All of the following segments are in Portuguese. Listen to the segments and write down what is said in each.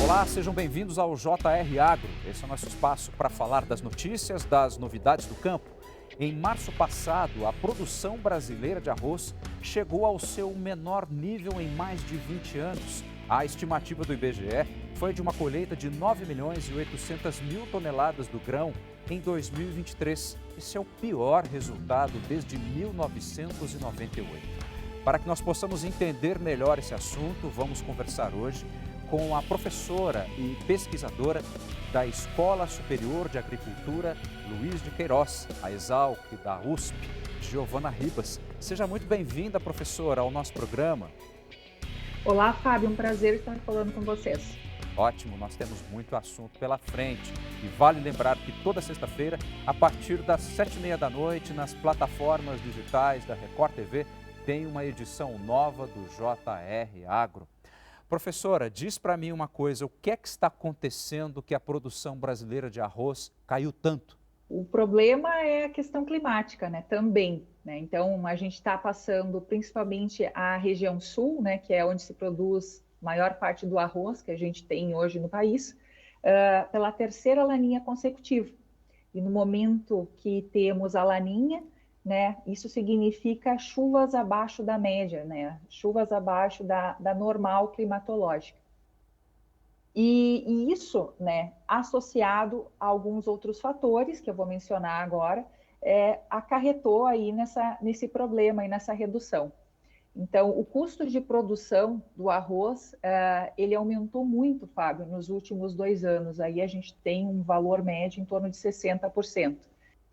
Olá, sejam bem-vindos ao JR Agro. Esse é o nosso espaço para falar das notícias, das novidades do campo. Em março passado, a produção brasileira de arroz chegou ao seu menor nível em mais de 20 anos. A estimativa do IBGE foi de uma colheita de 9 milhões e 800 mil toneladas do grão em 2023. Esse é o pior resultado desde 1998. Para que nós possamos entender melhor esse assunto, vamos conversar hoje com a professora e pesquisadora da Escola Superior de Agricultura Luiz de Queiroz, a ESALC da USP, Giovana Ribas. Seja muito bem-vinda, professora, ao nosso programa. Olá, Fábio, um prazer estar falando com vocês. Ótimo, nós temos muito assunto pela frente. E vale lembrar que toda sexta-feira, a partir das 7h30 da noite, nas plataformas digitais da Record TV, tem uma edição nova do JR Agro. Professora, diz para mim uma coisa, o que é que está acontecendo que a produção brasileira de arroz caiu tanto? O problema é a questão climática, né? Também, né? Então, a gente está passando principalmente a região sul, né? Que é onde se produz a maior parte do arroz que a gente tem hoje no país, pela terceira laninha consecutiva. E no momento que temos a laninha, né? Isso significa chuvas abaixo da média, né? Chuvas abaixo da normal climatológica. E isso, né, associado a alguns outros fatores que eu vou mencionar agora, acarretou aí nesse problema e nessa redução. Então, o custo de produção do arroz, ele aumentou muito, Fábio, nos últimos 2 anos. Aí a gente tem um valor médio em torno de 60%.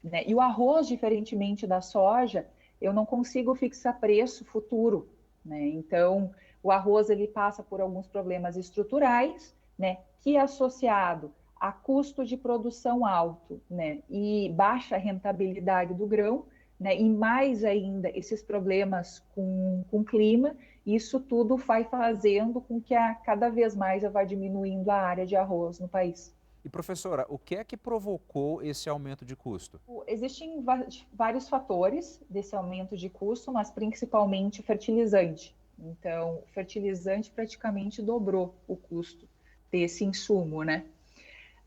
Né? E o arroz, diferentemente da soja, eu não consigo fixar preço futuro. Né? Então, o arroz ele passa por alguns problemas estruturais, né? Que associado a custo de produção alto, né? E baixa rentabilidade do grão, né? E mais ainda esses problemas com clima, isso tudo vai fazendo com que cada vez mais vá diminuindo a área de arroz no país. E professora, o que é que provocou esse aumento de custo? Existem vários fatores desse aumento de custo, mas principalmente o fertilizante. Então, o fertilizante praticamente dobrou o custo desse insumo, né?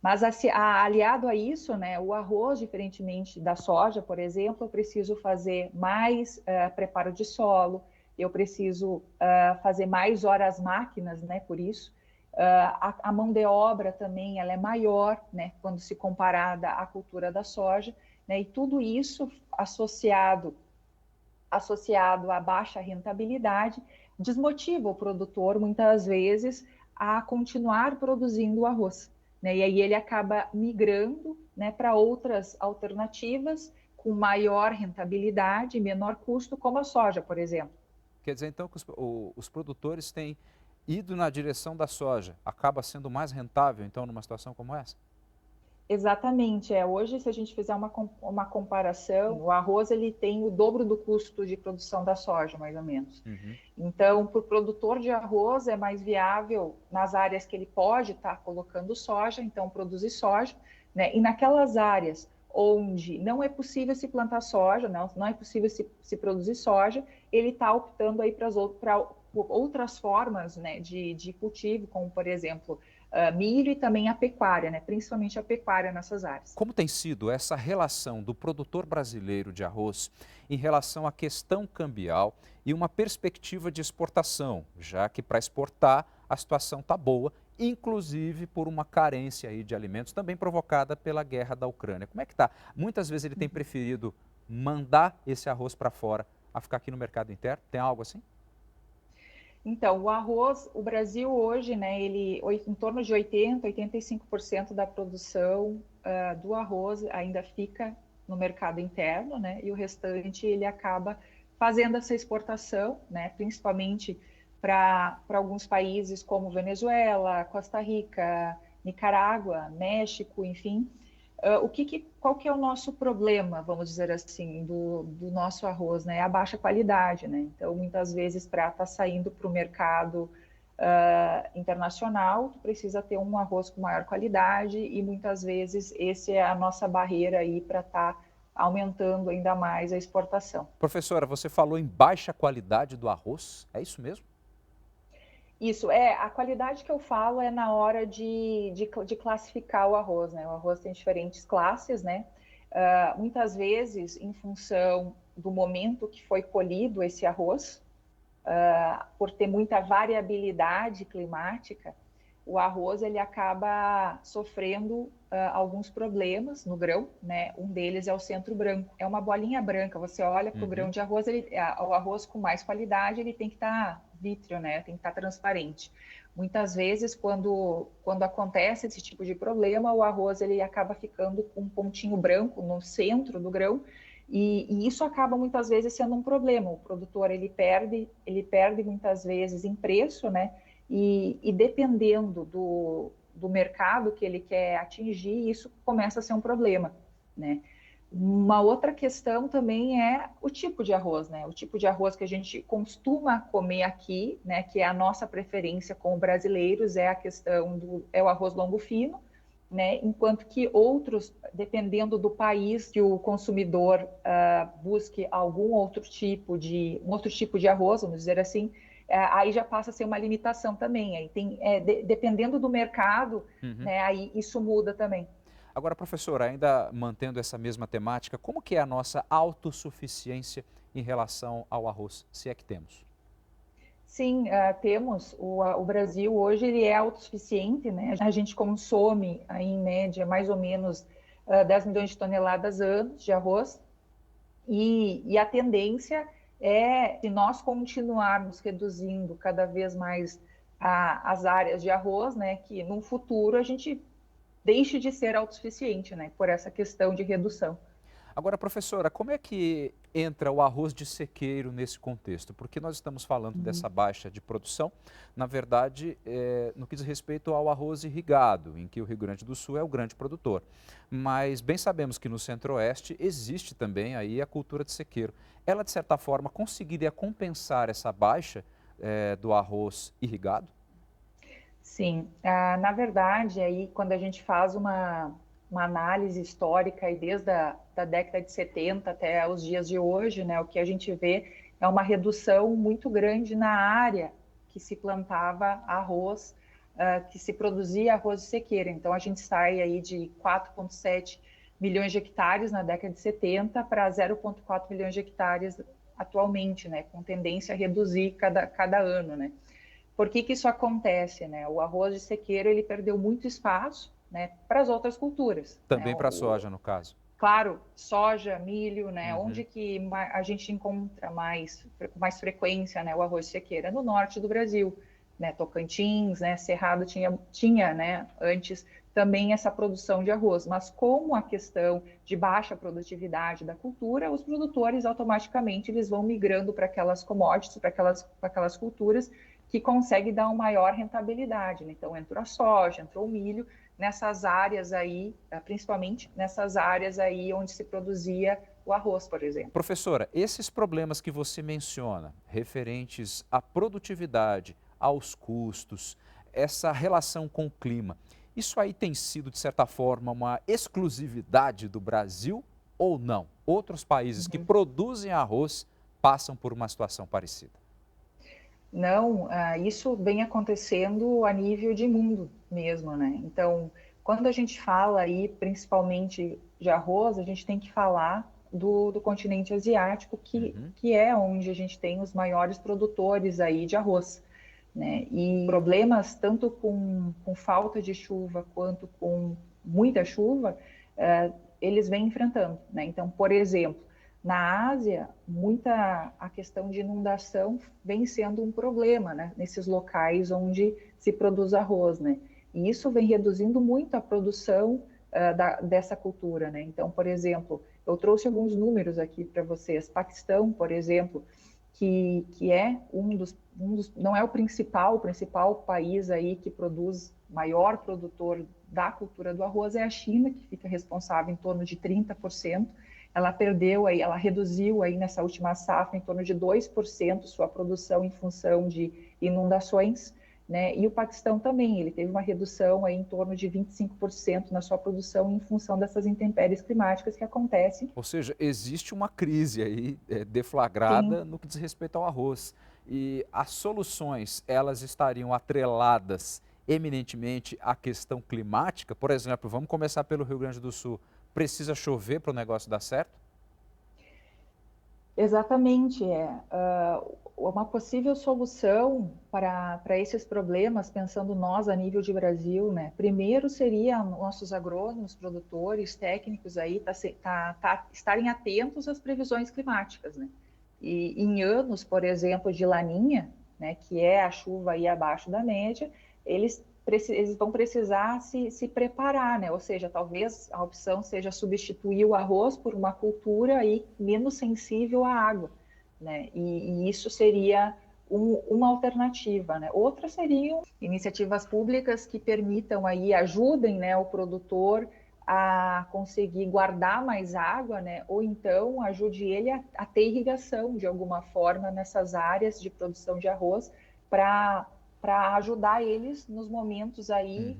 Mas aliado a isso, né, o arroz, diferentemente da soja, por exemplo, eu preciso fazer mais preparo de solo, eu preciso fazer mais horas máquinas, né, por isso. A mão de obra também ela é maior, né, quando se comparada à cultura da soja, né, e tudo isso associado à baixa rentabilidade desmotiva o produtor, muitas vezes, a continuar produzindo o arroz. Né? E aí ele acaba migrando, né, para outras alternativas com maior rentabilidade e menor custo, como a soja, por exemplo. Quer dizer, então, que os produtores têm ido na direção da soja. Acaba sendo mais rentável, então, numa situação como essa? Exatamente. Hoje, se a gente fizer uma comparação, o arroz ele tem o dobro do custo de produção da soja, mais ou menos. Uhum. Então, para o produtor de arroz, é mais viável nas áreas que ele pode estar colocando soja, então produzir soja, né? E naquelas áreas onde não é possível se plantar soja, não é possível se produzir soja, ele está optando aí para outras formas, né, de cultivo, como, por exemplo, milho e também a pecuária, né? Principalmente a pecuária nessas áreas. Como tem sido essa relação do produtor brasileiro de arroz em relação à questão cambial e uma perspectiva de exportação, já que para exportar a situação está boa, inclusive por uma carência aí de alimentos também provocada pela guerra da Ucrânia. Como é que está? Muitas vezes ele tem preferido mandar esse arroz para fora a ficar aqui no mercado interno. Tem algo assim? Então, o arroz, o Brasil hoje, né, ele em torno de 85% da produção do arroz ainda fica no mercado interno, né, e o restante ele acaba fazendo essa exportação, né, principalmente para alguns países como Venezuela, Costa Rica, Nicarágua, México, enfim. Qual que é o nosso problema, vamos dizer assim, do nosso arroz, né? É a baixa qualidade, né? Então, muitas vezes, para estar saindo para o mercado internacional, tu precisa ter um arroz com maior qualidade e muitas vezes essa é a nossa barreira aí para estar aumentando ainda mais a exportação. Professora, você falou em baixa qualidade do arroz, é isso mesmo? Isso, a qualidade que eu falo é na hora de classificar o arroz, né? O arroz tem diferentes classes, né? Muitas vezes, em função do momento que foi colhido esse arroz, por ter muita variabilidade climática, o arroz ele acaba sofrendo alguns problemas no grão, né? Um deles é o centro branco. É uma bolinha branca. Você olha para o grão de arroz, o arroz com mais qualidade, ele tem que estar vítreo, né? Tem que estar transparente. Muitas vezes, quando acontece esse tipo de problema, o arroz ele acaba ficando com um pontinho branco no centro do grão, e isso acaba muitas vezes sendo um problema. O produtor ele perde muitas vezes em preço, né? E dependendo do mercado que ele quer atingir, isso começa a ser um problema, né? Uma outra questão também é o tipo de arroz, né? O tipo de arroz que a gente costuma comer aqui, né? Que é a nossa preferência com brasileiros, é a questão é o arroz longo fino, né? Enquanto que outros, dependendo do país que o consumidor busque algum outro tipo de arroz, vamos dizer assim, aí já passa a ser uma limitação também. Aí tem, dependendo do mercado, né? Aí isso muda também. Agora, professora, ainda mantendo essa mesma temática, como que é a nossa autossuficiência em relação ao arroz, se é que temos? Sim, temos. O Brasil hoje ele é autossuficiente, né? A gente consome, aí, em média, mais ou menos 10 milhões de toneladas ano de arroz. E a tendência é, se nós continuarmos reduzindo cada vez mais as áreas de arroz, né, que no futuro a gente deixe de ser autossuficiente, né, por essa questão de redução. Agora, professora, como é que entra o arroz de sequeiro nesse contexto? Porque nós estamos falando dessa baixa de produção, na verdade, no que diz respeito ao arroz irrigado, em que o Rio Grande do Sul é o grande produtor. Mas bem sabemos que no Centro-Oeste existe também aí a cultura de sequeiro. Ela, de certa forma, conseguiria compensar essa baixa do arroz irrigado? Sim, na verdade, aí quando a gente faz uma análise histórica aí desde da década de 70 até os dias de hoje, né, o que a gente vê é uma redução muito grande na área que se plantava arroz, que se produzia arroz de sequeira. Então a gente sai aí de 4,7 milhões de hectares na década de 70 para 0,4 milhões de hectares atualmente, né, com tendência a reduzir cada ano, né. Por que isso acontece, né? O arroz de sequeiro ele perdeu muito espaço, né, para as outras culturas, né? Também para a soja, no caso. Claro, soja, milho, né? Uhum. Onde que a gente encontra com mais frequência, né, o arroz de sequeira? No norte do Brasil, né? Tocantins, né? Cerrado tinha, né, antes também essa produção de arroz, mas como a questão de baixa produtividade da cultura, os produtores automaticamente eles vão migrando para aquelas commodities, para aquelas culturas que conseguem dar uma maior rentabilidade, né? Então entrou a soja, entrou o milho, nessas áreas aí, principalmente nessas áreas aí onde se produzia o arroz, por exemplo. Professora, esses problemas que você menciona, referentes à produtividade, aos custos, essa relação com o clima, isso aí tem sido, de certa forma, uma exclusividade do Brasil ou não? Outros países que produzem arroz passam por uma situação parecida? Não, isso vem acontecendo a nível de mundo mesmo, né? Então, quando a gente fala aí, principalmente de arroz, a gente tem que falar do continente asiático, que é onde a gente tem os maiores produtores aí de arroz, né? E problemas tanto com falta de chuva quanto com muita chuva, eles vêm enfrentando, né? Então, por exemplo, na Ásia, a questão de inundação vem sendo um problema, né, nesses locais onde se produz arroz, né? E isso vem reduzindo muito a produção dessa cultura, né? Então, por exemplo, eu trouxe alguns números aqui para vocês. Paquistão, por exemplo, que é não é o principal país aí que produz, maior produtor da cultura do arroz é a China, que fica responsável em torno de 30%. Ela reduziu aí nessa última safra em torno de 2% sua produção em função de inundações, né? E o Paquistão também, ele teve uma redução aí em torno de 25% na sua produção em função dessas intempéries climáticas que acontecem. Ou seja, existe uma crise aí Sim, deflagrada no que diz respeito ao arroz. E as soluções, elas estariam atreladas eminentemente à questão climática? Por exemplo, vamos começar pelo Rio Grande do Sul. Precisa chover para o negócio dar certo? Exatamente, uma possível solução para esses problemas, pensando nós a nível de Brasil, né? Primeiro seria nossos agrônomos, produtores, técnicos aí estarem atentos às previsões climáticas, né? E em anos, por exemplo, de laninha, né, que é a chuva aí abaixo da média, eles vão precisar se preparar, né? Ou seja, talvez a opção seja substituir o arroz por uma cultura aí menos sensível à água, né? E isso seria uma alternativa, né? Outra seriam iniciativas públicas que permitam aí, ajudem, né, o produtor a conseguir guardar mais água, né? Ou então ajude ele a ter irrigação de alguma forma nessas áreas de produção de arroz para ajudar eles nos momentos aí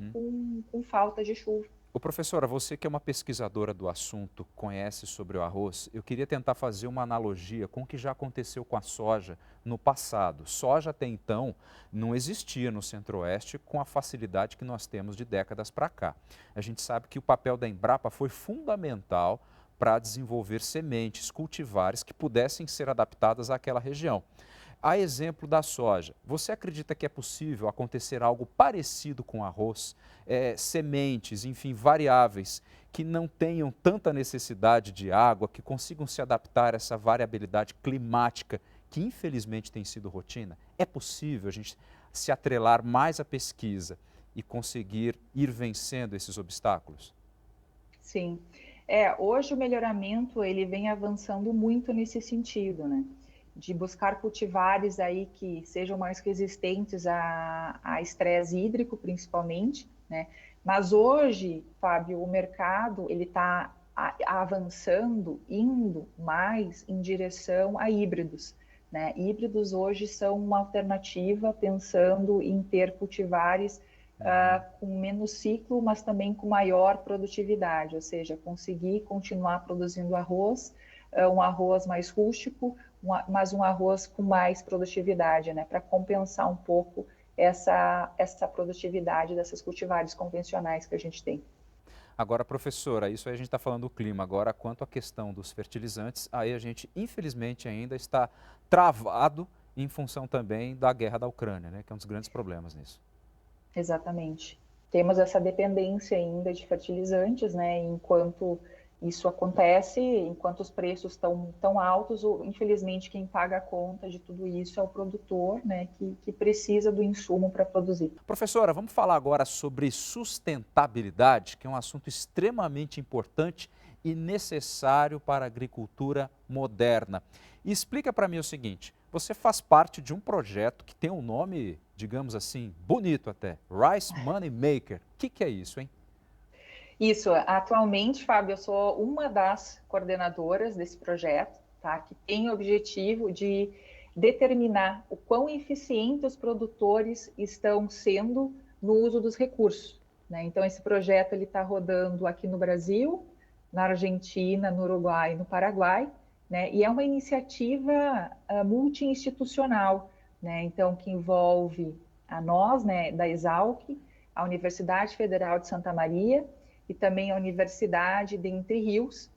com falta de chuva. Ô professora, você que é uma pesquisadora do assunto, conhece sobre o arroz, eu queria tentar fazer uma analogia com o que já aconteceu com a soja no passado. Soja até então não existia no Centro-Oeste com a facilidade que nós temos de décadas para cá. A gente sabe que o papel da Embrapa foi fundamental para desenvolver sementes, cultivares que pudessem ser adaptadas àquela região. A exemplo da soja, você acredita que é possível acontecer algo parecido com arroz? Sementes, enfim, variáveis que não tenham tanta necessidade de água, que consigam se adaptar a essa variabilidade climática que infelizmente tem sido rotina? É possível a gente se atrelar mais à pesquisa e conseguir ir vencendo esses obstáculos? Sim. Hoje o melhoramento ele vem avançando muito nesse sentido, né? De buscar cultivares aí que sejam mais resistentes a estresse hídrico, principalmente, né? Mas hoje, Fábio, o mercado ele está avançando, indo mais em direção a híbridos, né? Híbridos hoje são uma alternativa pensando em ter cultivares com menos ciclo, mas também com maior produtividade, ou seja, conseguir continuar produzindo arroz, um arroz mais rústico, mas um arroz com mais produtividade, né, para compensar um pouco essa produtividade dessas cultivares convencionais que a gente tem. Agora, professora, isso aí a gente está falando do clima. Agora, quanto à questão dos fertilizantes, aí a gente, infelizmente, ainda está travado em função também da guerra da Ucrânia, né, que é um dos grandes problemas nisso. Exatamente. Temos essa dependência ainda de fertilizantes, né? Enquanto isso acontece, enquanto os preços estão tão altos, infelizmente quem paga a conta de tudo isso é o produtor, né? Que precisa do insumo para produzir. Professora, vamos falar agora sobre sustentabilidade, que é um assunto extremamente importante e necessário para a agricultura moderna. E explica para mim o seguinte: você faz parte de um projeto que tem um nome, digamos assim, bonito até, Rice Money Maker. O que é isso, hein? Isso, atualmente, Fábio, eu sou uma das coordenadoras desse projeto, tá? Que tem o objetivo de determinar o quão eficientes os produtores estão sendo no uso dos recursos, né? Então, esse projeto ele está rodando aqui no Brasil, na Argentina, no Uruguai e no Paraguai, né? E é uma iniciativa multi-institucional, né? Então, que envolve a nós, né, da Exalc, a Universidade Federal de Santa Maria, e também a Universidade de Entre Rios,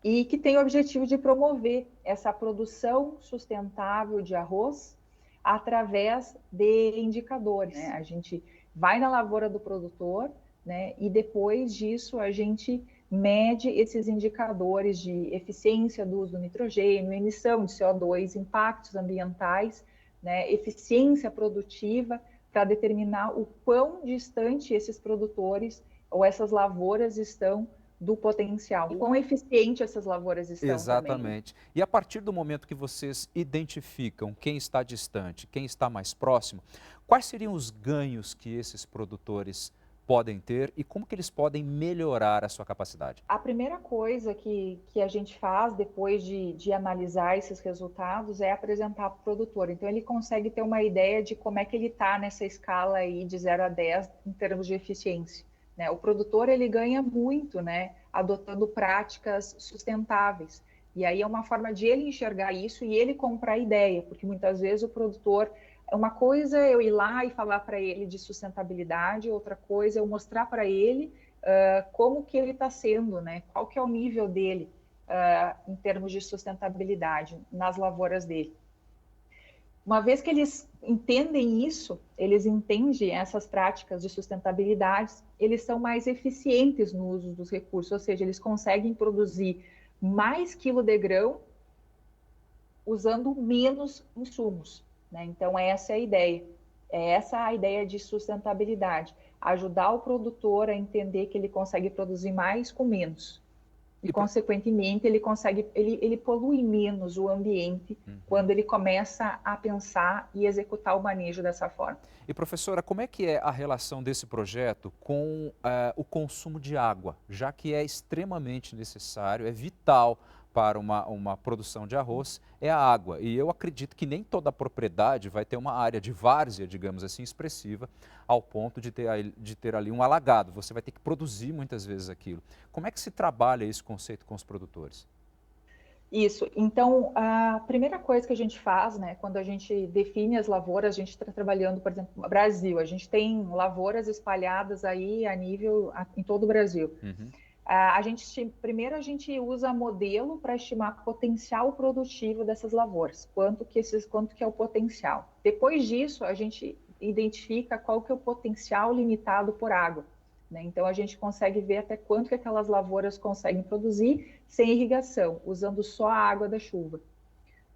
e que tem o objetivo de promover essa produção sustentável de arroz através de indicadores, né? A gente vai na lavoura do produtor, né? E depois disso a gente mede esses indicadores de eficiência do uso do nitrogênio, emissão de CO2, impactos ambientais, né? Eficiência produtiva, para determinar o quão distante esses produtores ou essas lavouras estão do potencial. O quão eficiente essas lavouras estão Exatamente. também. E a partir do momento que vocês identificam quem está distante, quem está mais próximo, quais seriam os ganhos que esses produtores podem ter e como que eles podem melhorar a sua capacidade? A primeira coisa que a gente faz depois de analisar esses resultados é apresentar para o produtor. Então, ele consegue ter uma ideia de como é que ele está nessa escala aí de 0 a 10 em termos de eficiência, né? O produtor ele ganha muito, né, adotando práticas sustentáveis. E aí é uma forma de ele enxergar isso e ele comprar a ideia, porque muitas vezes o produtor, uma coisa é eu ir lá e falar para ele de sustentabilidade, outra coisa é eu mostrar para ele como que ele está sendo, né? Qual que é o nível dele em termos de sustentabilidade nas lavouras dele. Uma vez que eles entendem isso, eles entendem essas práticas de sustentabilidade, eles são mais eficientes no uso dos recursos, ou seja, eles conseguem produzir mais quilo de grão usando menos insumos, né? Então, essa é a ideia. É essa a ideia de sustentabilidade. Ajudar o produtor a entender que ele consegue produzir mais com menos. E, consequentemente, ele polui menos o ambiente quando ele começa a pensar e executar o manejo dessa forma. E, professora, como é que é a relação desse projeto com o consumo de água, já que é extremamente necessário, é vital para uma produção de arroz, é a água. E eu acredito que nem toda propriedade vai ter uma área de várzea, digamos assim, expressiva, ao ponto de ter ali um alagado. Você vai ter que produzir muitas vezes aquilo. Como é que se trabalha esse conceito com os produtores? Isso. Então, a primeira coisa que a gente faz, né, quando a gente define as lavouras, a gente está trabalhando, por exemplo, no Brasil, a gente tem lavouras espalhadas aí em todo o Brasil. Uhum. Primeiro a gente usa modelo para estimar o potencial produtivo dessas lavouras, quanto que é o potencial. Depois disso, a gente identifica qual que é o potencial limitado por água, né? Então a gente consegue ver até quanto que aquelas lavouras conseguem produzir sem irrigação, usando só a água da chuva,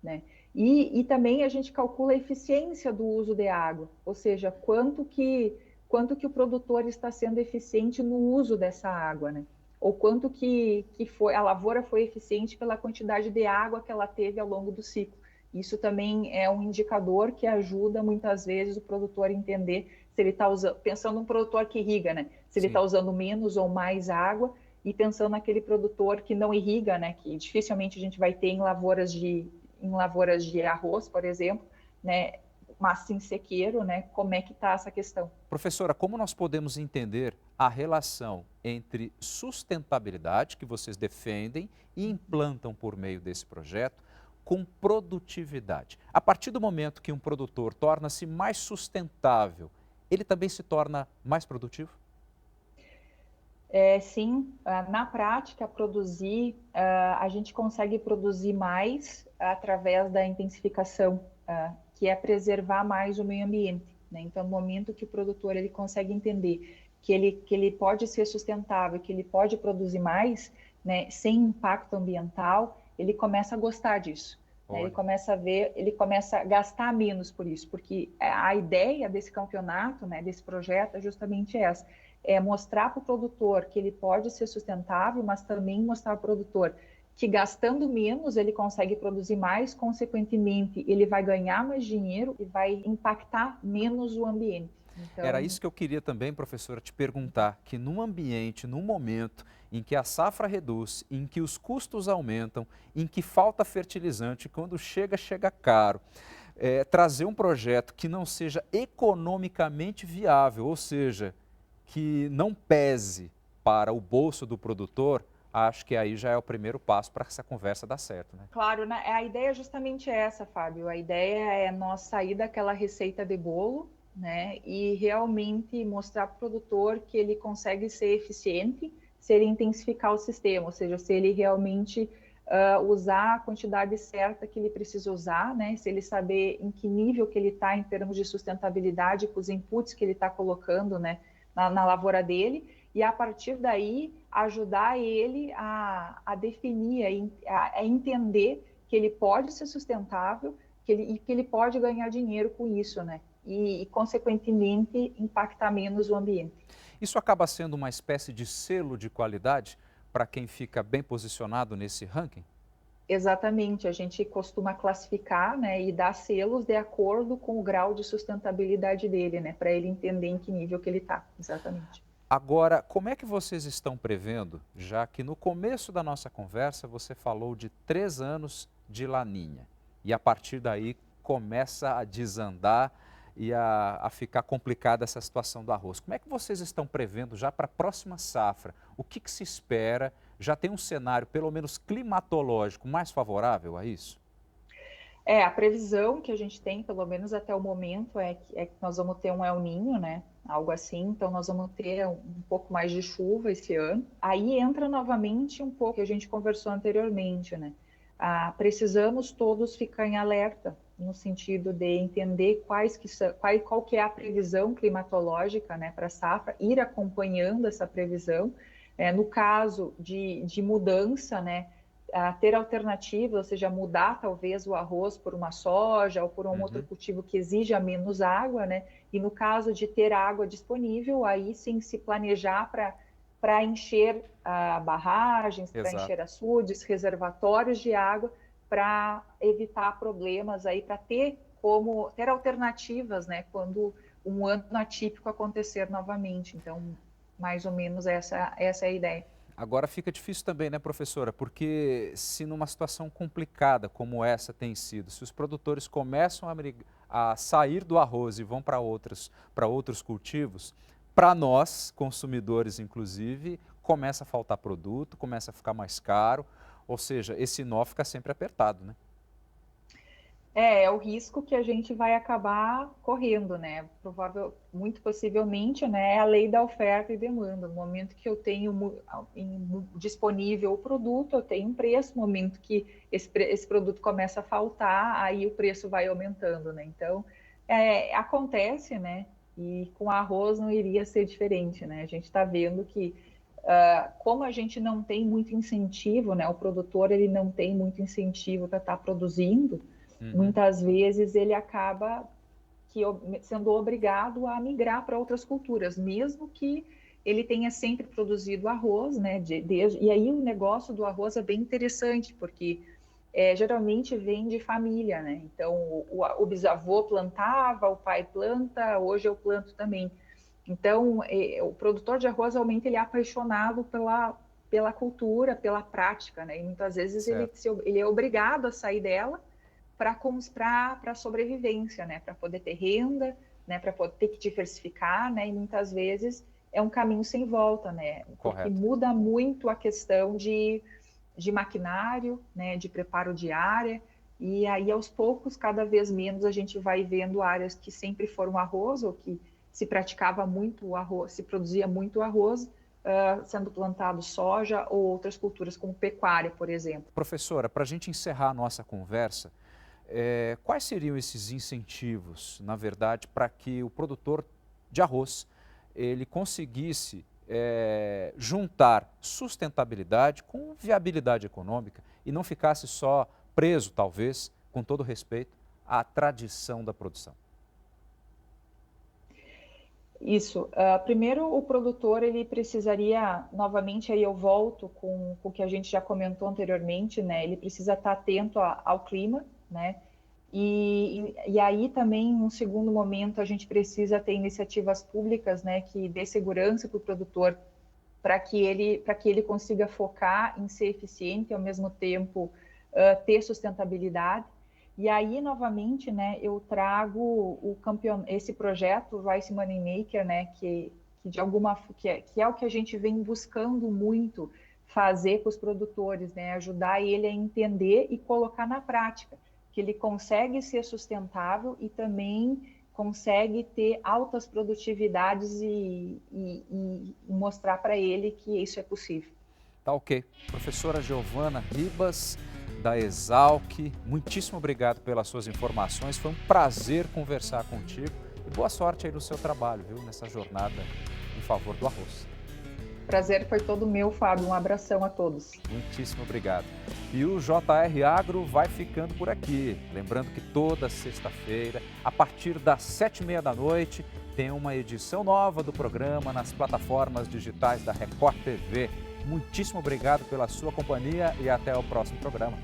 né? E também a gente calcula a eficiência do uso de água, ou seja, quanto que o produtor está sendo eficiente no uso dessa água, né? Ou quanto que a lavoura foi eficiente pela quantidade de água que ela teve ao longo do ciclo. Isso também é um indicador que ajuda muitas vezes o produtor a entender se ele está usando, pensando num produtor que irriga, né? Se ele está usando menos ou mais água, e pensando naquele produtor que não irriga, né? Que dificilmente a gente vai ter em lavouras de arroz, por exemplo, né? Mas sim sequeiro, né? Como é que está essa questão? Professora, como nós podemos entender a relação entre sustentabilidade, que vocês defendem e implantam por meio desse projeto, com produtividade? A partir do momento que um produtor torna-se mais sustentável, ele também se torna mais produtivo? Sim, na prática, a gente consegue produzir mais através da intensificação, que é preservar mais o meio ambiente, né? Então, no momento que o produtor ele consegue entender que ele pode ser sustentável, que ele pode produzir mais, né, sem impacto ambiental, ele começa a gostar disso, né? Ele começa a gastar menos por isso, porque a ideia desse campeonato, né, desse projeto é justamente essa. É mostrar para o produtor que ele pode ser sustentável, mas também mostrar para o produtor que gastando menos ele consegue produzir mais, consequentemente ele vai ganhar mais dinheiro e vai impactar menos o ambiente. Então, era isso que eu queria também, professora, te perguntar, que num ambiente, num momento em que a safra reduz, em que os custos aumentam, em que falta fertilizante, quando chega caro, trazer um projeto que não seja economicamente viável, ou seja, que não pese para o bolso do produtor, acho que aí já é o primeiro passo para essa conversa dar certo, né? Claro, né? A ideia é justamente essa, Fábio. A ideia é nós sair daquela receita de bolo, né? E realmente mostrar para o produtor que ele consegue ser eficiente se ele intensificar o sistema, ou seja, se ele realmente usar a quantidade certa que ele precisa usar, né? Se ele saber em que nível que ele está em termos de sustentabilidade com os inputs que ele está colocando, né? Na lavoura dele, e a partir daí ajudar ele a definir, a entender que ele pode ser sustentável e que ele pode ganhar dinheiro com isso, né? E, consequentemente, impactar menos o ambiente. Isso acaba sendo uma espécie de selo de qualidade para quem fica bem posicionado nesse ranking? Exatamente, a gente costuma classificar, né, e dar selos de acordo com o grau de sustentabilidade dele, né, para ele entender em que nível que ele está, exatamente. Agora, como é que vocês estão prevendo, já que no começo da nossa conversa você falou de 3 anos de laninha e a partir daí começa a desandar e a ficar complicada essa situação do arroz. Como é que vocês estão prevendo já para a próxima safra? O que se espera já tem um cenário, pelo menos climatológico, mais favorável a isso? A previsão que a gente tem, pelo menos até o momento, é que nós vamos ter um El Niño, né? Algo assim, então nós vamos ter um pouco mais de chuva esse ano. Aí entra novamente um pouco que a gente conversou anteriormente, né? Precisamos todos ficar em alerta, no sentido de entender qual que é a previsão climatológica, né, para a safra, ir acompanhando essa previsão. No caso de mudança, né, ter alternativas, ou seja, mudar talvez o arroz por uma soja ou por um outro cultivo que exija menos água, né? E no caso de ter água disponível, aí sim se planejar para encher barragens, para encher açudes, reservatórios de água, para evitar problemas aí, para ter alternativas, né? Quando um ano atípico acontecer novamente. Então, mais ou menos essa é a ideia. Agora fica difícil também, né, professora? Porque se numa situação complicada como essa tem sido, se os produtores começam a sair do arroz e vão para outros cultivos, para nós, consumidores inclusive, começa a faltar produto, começa a ficar mais caro, ou seja, esse nó fica sempre apertado, né? É o risco que a gente vai acabar correndo, né? Muito possivelmente, né? É a lei da oferta e demanda. No momento que eu tenho disponível o produto, eu tenho um preço. No momento que esse produto começa a faltar, aí o preço vai aumentando, né? Então, acontece, né? E com arroz não iria ser diferente, né? A gente está vendo que, como a gente não tem muito incentivo, né? O produtor ele não tem muito incentivo para estar produzindo. Muitas vezes ele acaba sendo obrigado a migrar para outras culturas, mesmo que ele tenha sempre produzido arroz, né? E aí o negócio do arroz é bem interessante, porque geralmente vem de família, né? Então o bisavô plantava, o pai planta, hoje eu planto também. Então o produtor de arroz realmente ele é apaixonado pela cultura, pela prática, né? E muitas vezes ele é obrigado a sair dela para a sobrevivência, né? Para poder ter renda, né? Para poder ter que diversificar, né? E muitas vezes é um caminho sem volta, né? Porque muda muito a questão de maquinário, né? De preparo de área, e aí aos poucos, cada vez menos, a gente vai vendo áreas que sempre foram arroz, ou que se praticava muito arroz, se produzia muito arroz, sendo plantado soja ou outras culturas, como pecuária, por exemplo. Professora, para a gente encerrar a nossa conversa, quais seriam esses incentivos, na verdade, para que o produtor de arroz ele conseguisse juntar sustentabilidade com viabilidade econômica e não ficasse só preso, talvez, com todo respeito, à tradição da produção? Isso. Primeiro, o produtor ele precisaria, novamente, aí eu volto com o que a gente já comentou anteriormente, né? Ele precisa estar atento ao clima, né? E aí também, num segundo momento, a gente precisa ter iniciativas públicas, né, que dê segurança para o produtor, para que ele consiga focar em ser eficiente e, ao mesmo tempo, ter sustentabilidade. E aí, novamente, né, eu trago esse projeto Rice Moneymaker, né, que é o que a gente vem buscando muito fazer com os produtores, né, ajudar ele a entender e colocar na prática que ele consegue ser sustentável e também consegue ter altas produtividades e mostrar para ele que isso é possível. Tá ok. Professora Giovana Ribas, da Exalc, muitíssimo obrigado pelas suas informações. Foi um prazer conversar contigo e boa sorte aí no seu trabalho, viu, nessa jornada em favor do arroz. Prazer foi todo meu, Fábio. Um abração a todos. Muitíssimo obrigado. E o JR Agro vai ficando por aqui. Lembrando que toda sexta-feira, a partir das 7h30 da noite, tem uma edição nova do programa nas plataformas digitais da Record TV. Muitíssimo obrigado pela sua companhia e até o próximo programa.